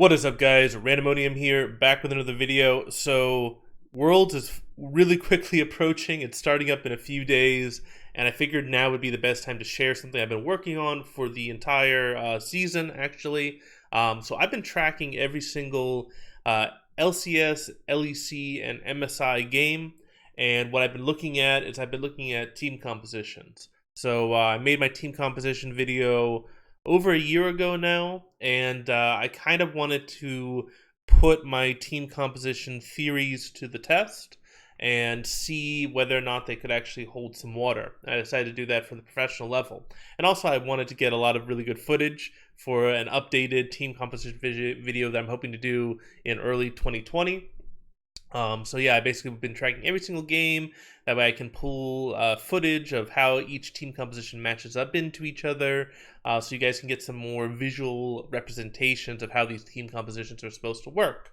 What is up, guys? Randomonium here, back with another video. So, Worlds is really quickly approaching. It's starting up in a few days, and I figured now would be the best time to share something I've been working on for the entire season, actually. So, I've been tracking every single LCS, LEC, and MSI game, and what I've been looking at is I've been looking at team compositions. So, I made my team composition video over a year ago now, and I kind of wanted to put my team composition theories to the test and see whether or not they could actually hold some water. I decided to do that for the professional level. And also, I wanted to get a lot of really good footage for an updated team composition video that I'm hoping to do in early 2020. So yeah, I basically have been tracking every single game. That way I can pull footage of how each team composition matches up into each other. So you guys can get some more visual representations of how these team compositions are supposed to work.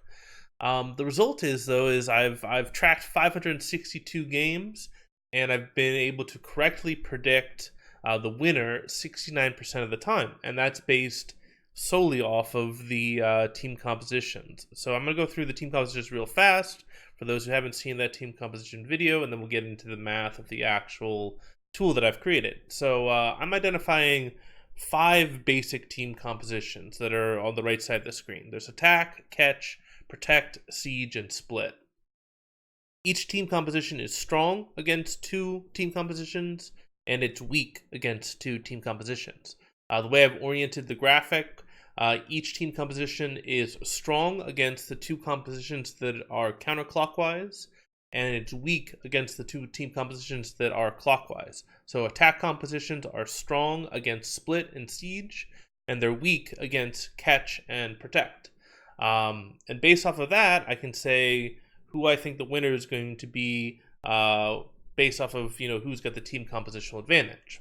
The result is, though, is I've tracked 562 games, and I've been able to correctly predict the winner 69% of the time. And that's based solely off of the team compositions. So I'm going to go through the team compositions real fast for those who haven't seen that team composition video, and then we'll get into the math of the actual tool that I've created. So I'm identifying 5 basic team compositions that are on the right side of the screen. There's attack, catch, protect, siege, and split. Each team composition is strong against 2 team compositions, and it's weak against 2 team compositions. The way I've oriented the graphic, each team composition is strong against the 2 compositions that are counterclockwise, and it's weak against the 2 team compositions that are clockwise. So attack compositions are strong against split and siege, and they're weak against catch and protect. And based off of that, I can say who I think the winner is going to be based off of who's got the team compositional advantage.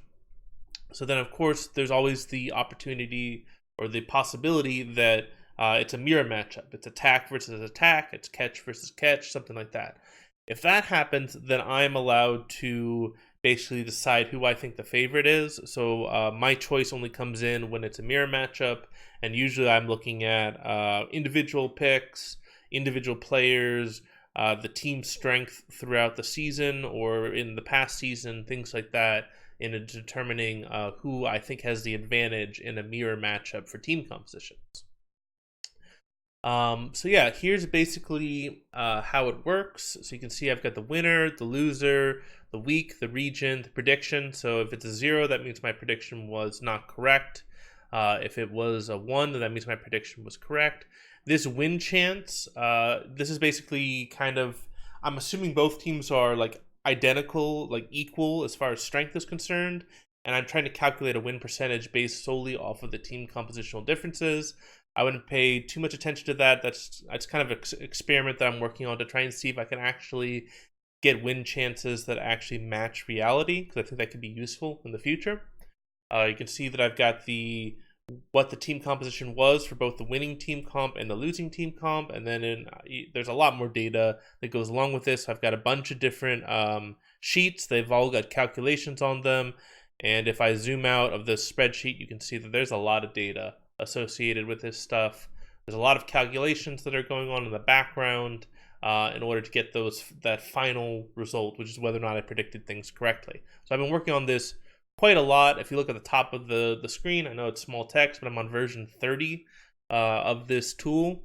So then, of course, there's always the opportunity or the possibility that it's a mirror matchup. It's attack versus attack, it's catch versus catch, something like that. If that happens, then I'm allowed to basically decide who I think the favorite is. So my choice only comes in when it's a mirror matchup, and usually I'm looking at individual picks, individual players, the team strength throughout the season or in the past season, things like that, in determining who I think has the advantage in a mirror matchup for team compositions. So yeah, here's basically how it works. So you can see I've got the winner, the loser, the week, the region, the prediction. So if it's a 0, that means my prediction was not correct. If it was a 1, then that means my prediction was correct. This win chance, this is basically kind of, I'm assuming both teams are like identical, like equal as far as strength is concerned, and I'm trying to calculate a win percentage based solely off of the team compositional differences. I wouldn't pay too much attention to that. That's kind of an experiment that I'm working on to try and see if I can actually get win chances that actually match reality, because I think that could be useful in the future. You can see that I've got what the team composition was for both the winning team comp and the losing team comp, and then there's a lot more data that goes along with this. I've got a bunch of different sheets. They've all got calculations on them, and if I zoom out of this spreadsheet, you can see that there's a lot of data associated with this stuff. There's a lot of calculations that are going on in the background in order to get that final result, which is whether or not I predicted things correctly. So I've been working on this quite a lot. If you look at the top of the screen, I know it's small text, but I'm on version 30 of this tool,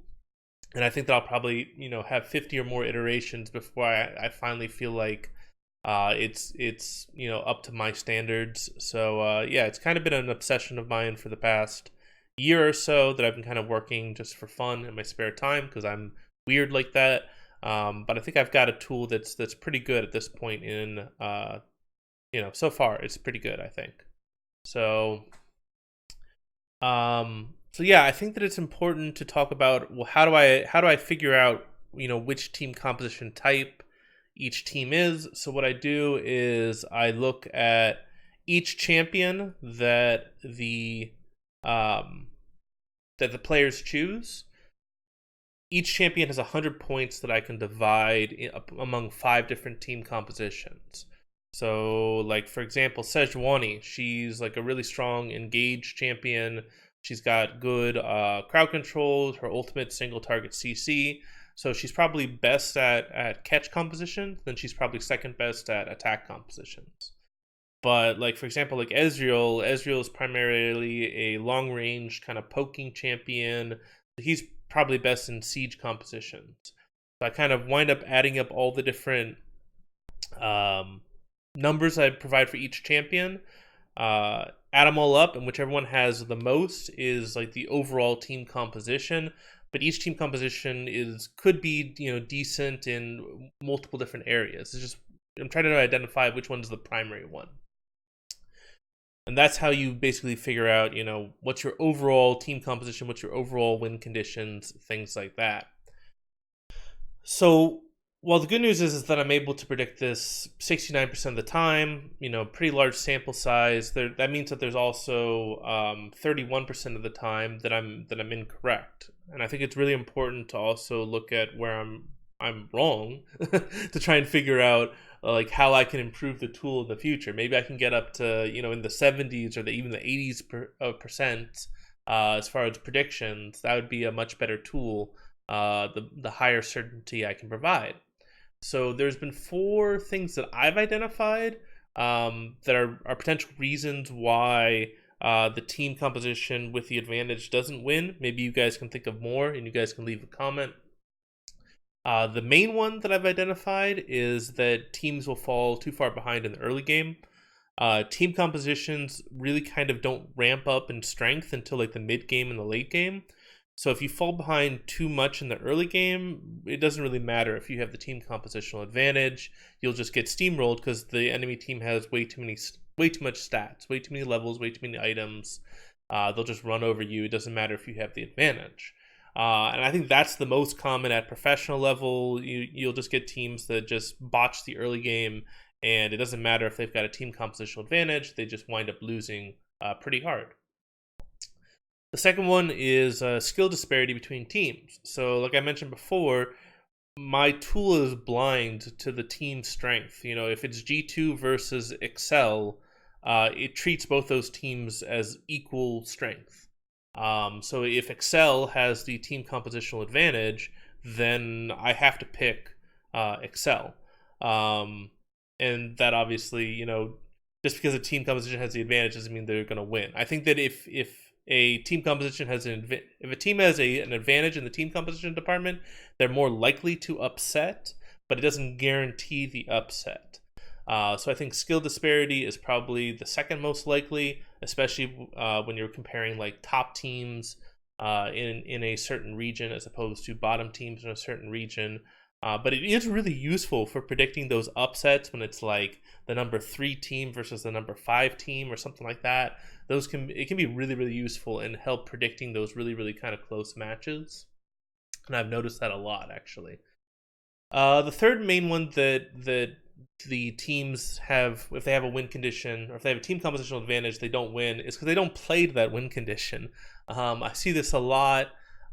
and I think that I'll probably have 50 or more iterations before I finally feel like it's up to my standards. So yeah, it's kind of been an obsession of mine for the past year or so that I've been kind of working just for fun in my spare time, because I'm weird like that. But I think I've got a tool that's pretty good at this point in so far it's pretty good, I think. So yeah, I think that it's important to talk about, well, how do I figure out which team composition type each team is. So what I do is I look at each champion that the players choose. Each champion has 100 points that I can divide among 5 different team compositions. So, like, for example, Sejuani, she's like a really strong engaged champion. She's got good crowd control, her ultimate single target CC. So she's probably best at catch composition, then she's probably second best at attack compositions. But like for example, like Ezreal is primarily a long range kind of poking champion. He's probably best in siege compositions. So I kind of wind up adding up all the different numbers I provide for each champion, add them all up, and whichever one has the most is like the overall team composition. But each team composition could be decent in multiple different areas. It's just I'm trying to identify which one's the primary one. And that's how you basically figure out, what's your overall team composition, what's your overall win conditions, things like that. So, well, the good news is that I'm able to predict this 69% of the time, pretty large sample size. That means that there's also 31% of the time that I'm incorrect. And I think it's really important to also look at where I'm wrong to try and figure out like how I can improve the tool in the future. Maybe I can get up to in the 70s or even the 80s percent as far as predictions. That would be a much better tool. The higher certainty I can provide. So there's been 4 things that I've identified that are potential reasons why the team composition with the advantage doesn't win. Maybe you guys can think of more, and you guys can leave a comment. The main one that I've identified is that teams will fall too far behind in the early game. Team compositions really kind of don't ramp up in strength until like the mid game and the late game. So if you fall behind too much in the early game, it doesn't really matter if you have the team compositional advantage. You'll just get steamrolled because the enemy team has way too much stats, way too many levels, way too many items. They'll just run over you. It doesn't matter if you have the advantage. And I think that's the most common at professional level. You'll just get teams that just botch the early game, and it doesn't matter if they've got a team compositional advantage. They just wind up losing pretty hard. The second one is skill disparity between teams. So like I mentioned before, my tool is blind to the team strength. If it's G2 versus Excel, it treats both those teams as equal strength. So if Excel has the team compositional advantage, then I have to pick Excel. And that obviously, just because a team composition has the advantage doesn't mean they're going to win. I think that if a team composition has if a team has an advantage in the team composition department, they're more likely to upset, but it doesn't guarantee the upset. So I think skill disparity is probably the second most likely, especially when you're comparing like top teams in a certain region as opposed to bottom teams in a certain region. But it is really useful for predicting those upsets when it's like the number 3 team versus the number 5 team or something like that. It can be really, really useful and help predicting those really, really kind of close matches. And I've noticed that a lot, actually. The third main one that the teams have, if they have a win condition or if they have a team compositional advantage, they don't win, is because they don't play to that win condition. I see this a lot.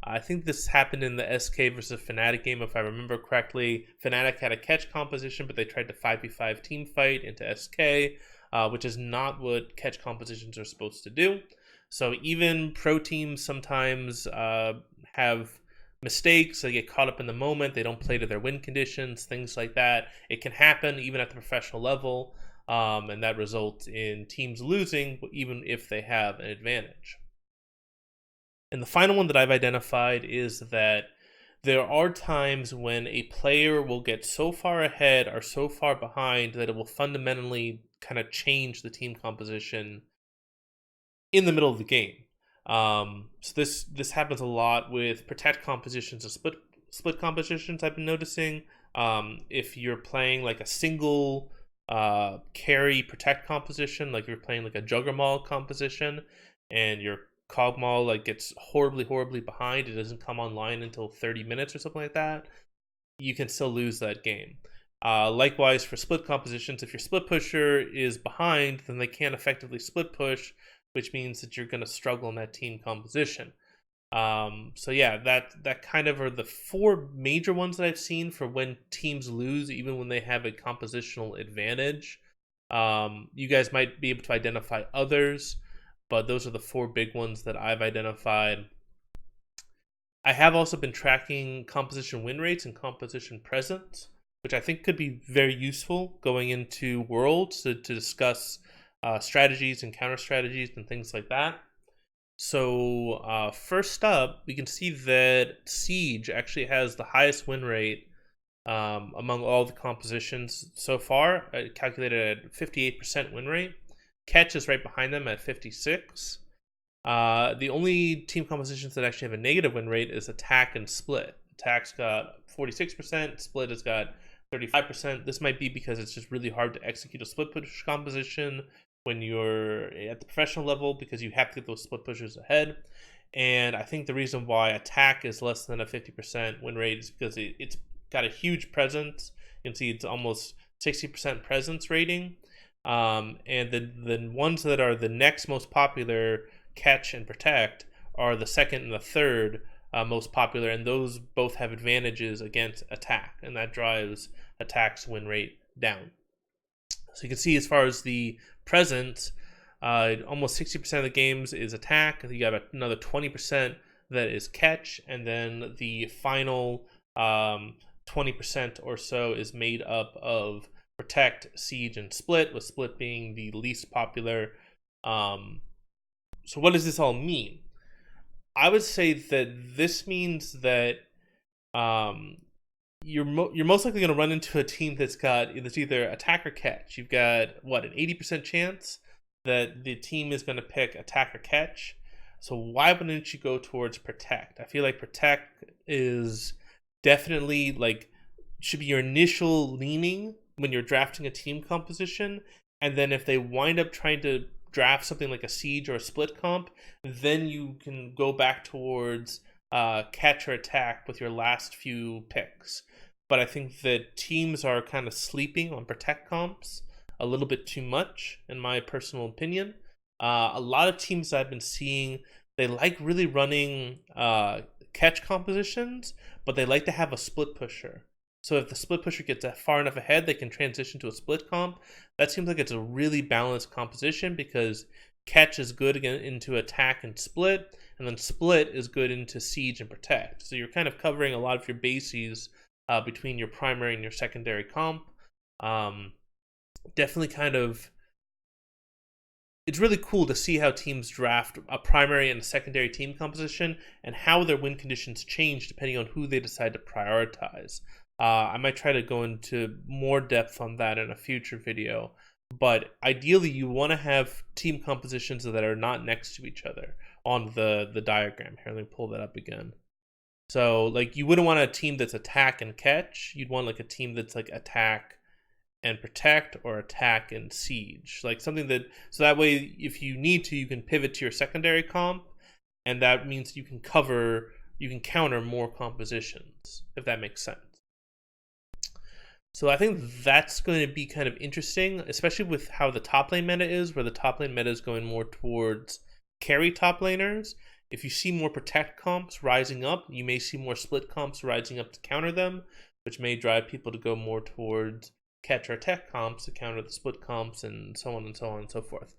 I think this happened in the SK versus Fnatic game, if I remember correctly. Fnatic had a catch composition, but they tried to 5v5 team fight into SK, which is not what catch compositions are supposed to do. So even pro teams sometimes have mistakes. They get caught up in the moment. They don't play to their win conditions, things like that. It can happen even at the professional level, and that results in teams losing even if they have an advantage. And the final one that I've identified is that there are times when a player will get so far ahead or so far behind that it will fundamentally kind of change the team composition in the middle of the game. So this happens a lot with protect compositions and split compositions. I've been noticing if you're playing like a single carry protect composition, like you're playing like a Juggermaw composition, and your Kog'Maw like gets horribly behind, it doesn't come online until 30 minutes or something like that, you can still lose that game. Likewise for split compositions, if your split pusher is behind, then they can't effectively split push, which means that you're going to struggle in that team composition. So yeah, that kind of are the 4 major ones that I've seen for when teams lose even when they have a compositional advantage. You guys might be able to identify others, but those are the 4 big ones that I've identified. I have also been tracking composition win rates and composition presence, which I think could be very useful going into Worlds to discuss strategies and counter strategies and things like that. So first up, we can see that Siege actually has the highest win rate among all the compositions so far, calculated at 58% win rate. Catch is right behind them at 56. The only team compositions that actually have a negative win rate is Attack and Split. Attack's got 46%, Split has got 35%. This might be because it's just really hard to execute a split push composition when you're at the professional level, because you have to get those split pushers ahead. And I think the reason why Attack is less than a 50% win rate is because it's got a huge presence. You can see it's almost 60% presence rating. And the ones that are the next most popular, Catch and Protect, are the second and the third most popular, and those both have advantages against Attack, and that drives Attack's win rate down. So you can see as far as the presence, almost 60% of the games is Attack. You got another 20% that is Catch, and then the final 20% or so is made up of Protect, Siege, and Split, with Split being the least popular. So what does this all mean? I would say that this means that you're most likely going to run into a team that's either Attack or Catch. You've got an 80% chance that the team is going to pick Attack or Catch. So why wouldn't you go towards Protect? I feel like Protect is definitely should be your initial leaning when you're drafting a team composition, and then if they wind up trying to draft something like a Siege or a Split comp, then you can go back towards Catch or Attack with your last few picks. But I think that teams are kind of sleeping on Protect comps a little bit too much, in my personal opinion. A lot of teams I've been seeing, they like really running Catch compositions, but they like to have a Split pusher. So if the Split pusher gets far enough ahead, they can transition to a Split comp. That seems like it's a really balanced composition, because Catch is good into Attack and Split, and then Split is good into Siege and Protect. So you're kind of covering a lot of your bases between your primary and your secondary comp. Definitely it's really cool to see how teams draft a primary and a secondary team composition, and how their win conditions change depending on who they decide to prioritize. I might try to go into more depth on that in a future video, but ideally you want to have team compositions that are not next to each other on the diagram. Here, let me pull that up again. So you wouldn't want a team that's Attack and Catch. You'd want a team that's Attack and Protect, or Attack and Siege, something that, so that way if you need to, you can pivot to your secondary comp, and that means you can counter more compositions, if that makes sense. So I think that's going to be kind of interesting, especially with how the top lane meta is, where the top lane meta is going more towards carry top laners. If you see more Protect comps rising up, you may see more Split comps rising up to counter them, which may drive people to go more towards Catch or Attack comps to counter the Split comps, and so on and so on and so forth.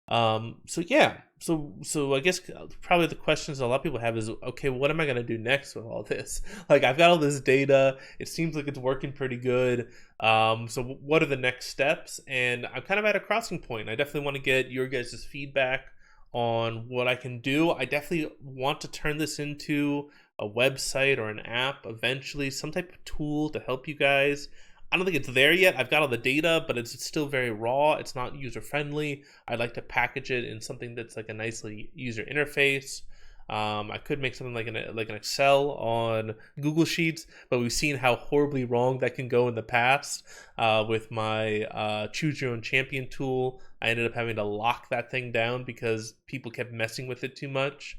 So I guess probably the questions a lot of people have is, okay, what am I going to do next with all this? I've got all this data. It seems like it's working pretty good. So what are the next steps? And I'm kind of at a crossing point. I definitely want to get your guys' feedback on what I can do. I definitely want to turn this into a website or an app eventually, some type of tool to help you guys. I don't think it's there yet. I've got all the data, but it's still very raw. It's not user-friendly. I'd like to package it in something that's a nicely user interface. I could make something like an Excel on Google Sheets, but we've seen how horribly wrong that can go in the past. With my Choose Your Own Champion tool, I ended up having to lock that thing down because people kept messing with it too much.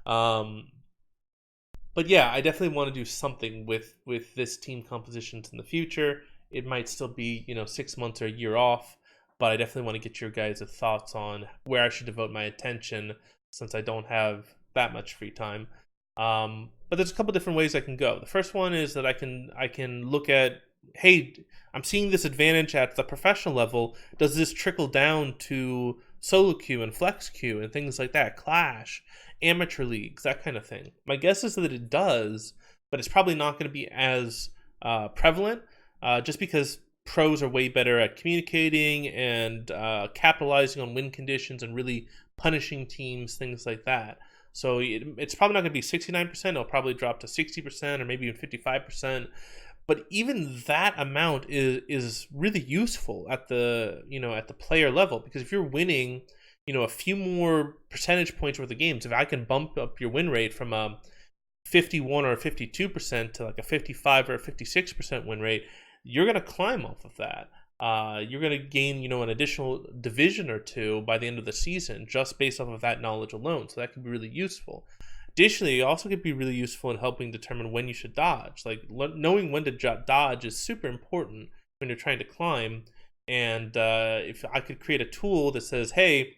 But yeah, I definitely want to do something with this team compositions in the future. It might still be 6 months or a year off, but I definitely want to get your guys' thoughts on where I should devote my attention, since I don't have that much free time. But there's a couple different ways I can go. The first one is that I can look at, hey, I'm seeing this advantage at the professional level. Does this trickle down to solo queue and flex queue and things like that, Clash, amateur leagues, that kind of thing. My guess is that it does, but it's probably not going to be as prevalent, just because pros are way better at communicating and capitalizing on win conditions and really punishing teams, things like that. So it's probably not going to be 69%. It'll probably drop to 60% or maybe even 55%. But even that amount is really useful at the at the player level, because if you're winning a few more percentage points worth of games, if I can bump up your win rate from a 51 or 52% to like a 55 or a 56% win rate, you're going to climb off of that. You're going to gain an additional division or two by the end of the season just based off of that knowledge alone. So that can be really useful. Additionally, it also could be really useful in helping determine when you should dodge. Like knowing when to dodge is super important when you're trying to climb. And if I could create a tool that says, hey,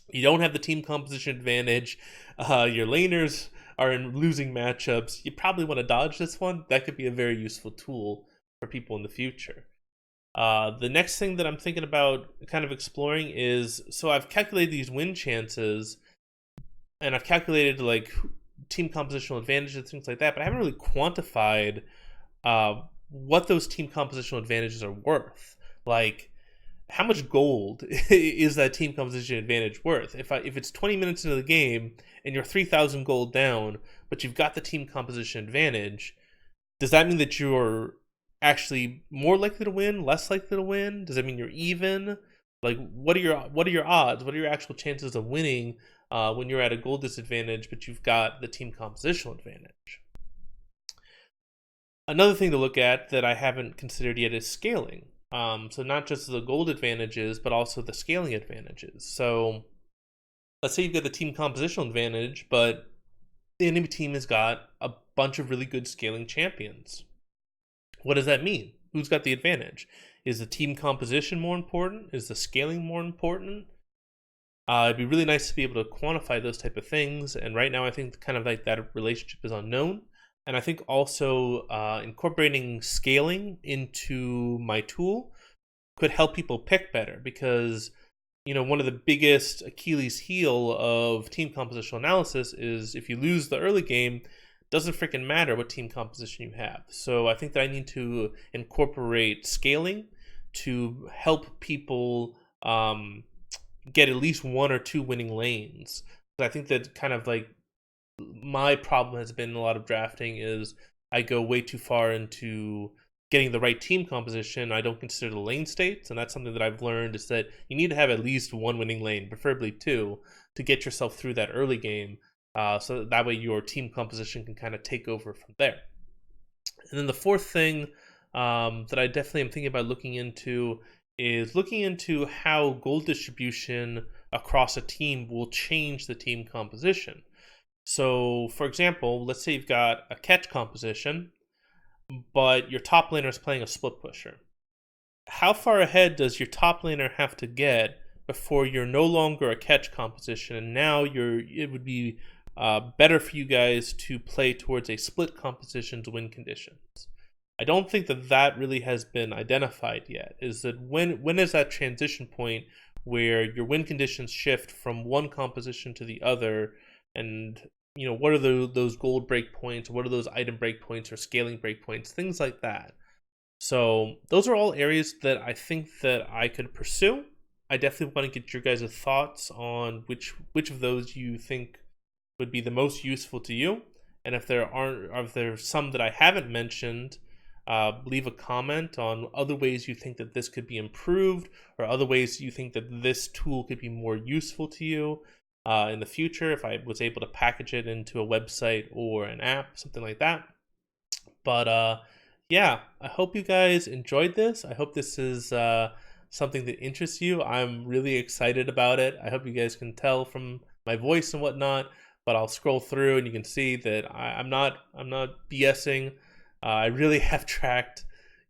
you don't have the team composition advantage, your laners are in losing matchups, you probably want to dodge this one, that could be a very useful tool for people in the future. The next thing that I'm thinking about kind of exploring is, so I've calculated these win chances, and I've calculated like team compositional advantages, things like that, but I haven't really quantified what those team compositional advantages are worth. Like, how much gold is that team composition advantage worth? If it's 20 minutes into the game and you're 3,000 gold down, but you've got the team composition advantage, does that mean that you're actually more likely to win, less likely to win? Does that mean you're even? Like, what are your odds? What are your actual chances of winning when you're at a gold disadvantage, but you've got the team compositional advantage? Another thing to look at that I haven't considered yet is scaling. So not just the gold advantages, but also the scaling advantages. So let's say you've got the team compositional advantage, but the enemy team has got a bunch of really good scaling champions. What does that mean? Who's got the advantage? Is the team composition more important? Is the scaling more important? It'd be really nice to be able to quantify those type of things. And right now, I think kind of like that relationship is unknown. And I think also incorporating scaling into my tool could help people pick better, because one of the biggest Achilles heel of team compositional analysis is if you lose the early game, doesn't freaking matter what team composition you have. So I think that I need to incorporate scaling to help people get at least one or two winning lanes. But I think that kind of like my problem has been in a lot of drafting is I go way too far into getting the right team composition. I don't consider the lane states, and that's something that I've learned is that you need to have at least one winning lane, preferably two, to get yourself through that early game. So that way your team composition can kind of take over from there. And then the fourth thing that I definitely am thinking about looking into is looking into how gold distribution across a team will change the team composition. So, for example, let's say you've got a catch composition, but your top laner is playing a split pusher. How far ahead does your top laner have to get before you're no longer a catch composition, and now it would be better for you guys to play towards a split composition to win conditions? I don't think that really has been identified yet. Is that when is that transition point where your win conditions shift from one composition to the other, and what are those gold breakpoints? What are those item breakpoints or scaling breakpoints? Things like that. So those are all areas that I think that I could pursue. I definitely want to get your guys' thoughts on which of those you think would be the most useful to you. And if there's some that I haven't mentioned, leave a comment on other ways you think that this could be improved, or other ways you think that this tool could be more useful to you in the future, if I was able to package it into a website or an app, something like that. But yeah, I hope you guys enjoyed this. I hope this is something that interests you. I'm really excited about it. I hope you guys can tell from my voice and whatnot, but I'll scroll through and you can see that I'm not BSing. I really have tracked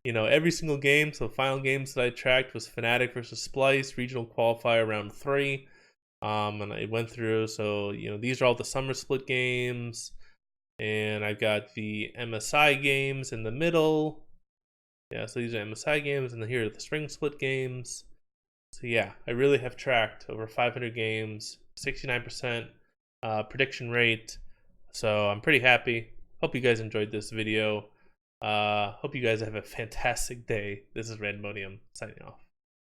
every single game. So final games that I tracked was Fnatic versus Splyce, regional qualifier round 3. And I went through, so these are all the summer split games, and I've got the MSI games in the middle. Yeah, so these are MSI games, and then here are the spring split games. So yeah, I really have tracked over 500 games, 69% prediction rate. So I'm pretty happy. Hope you guys enjoyed this video. Hope you guys have a fantastic day. This is Randomonium signing off.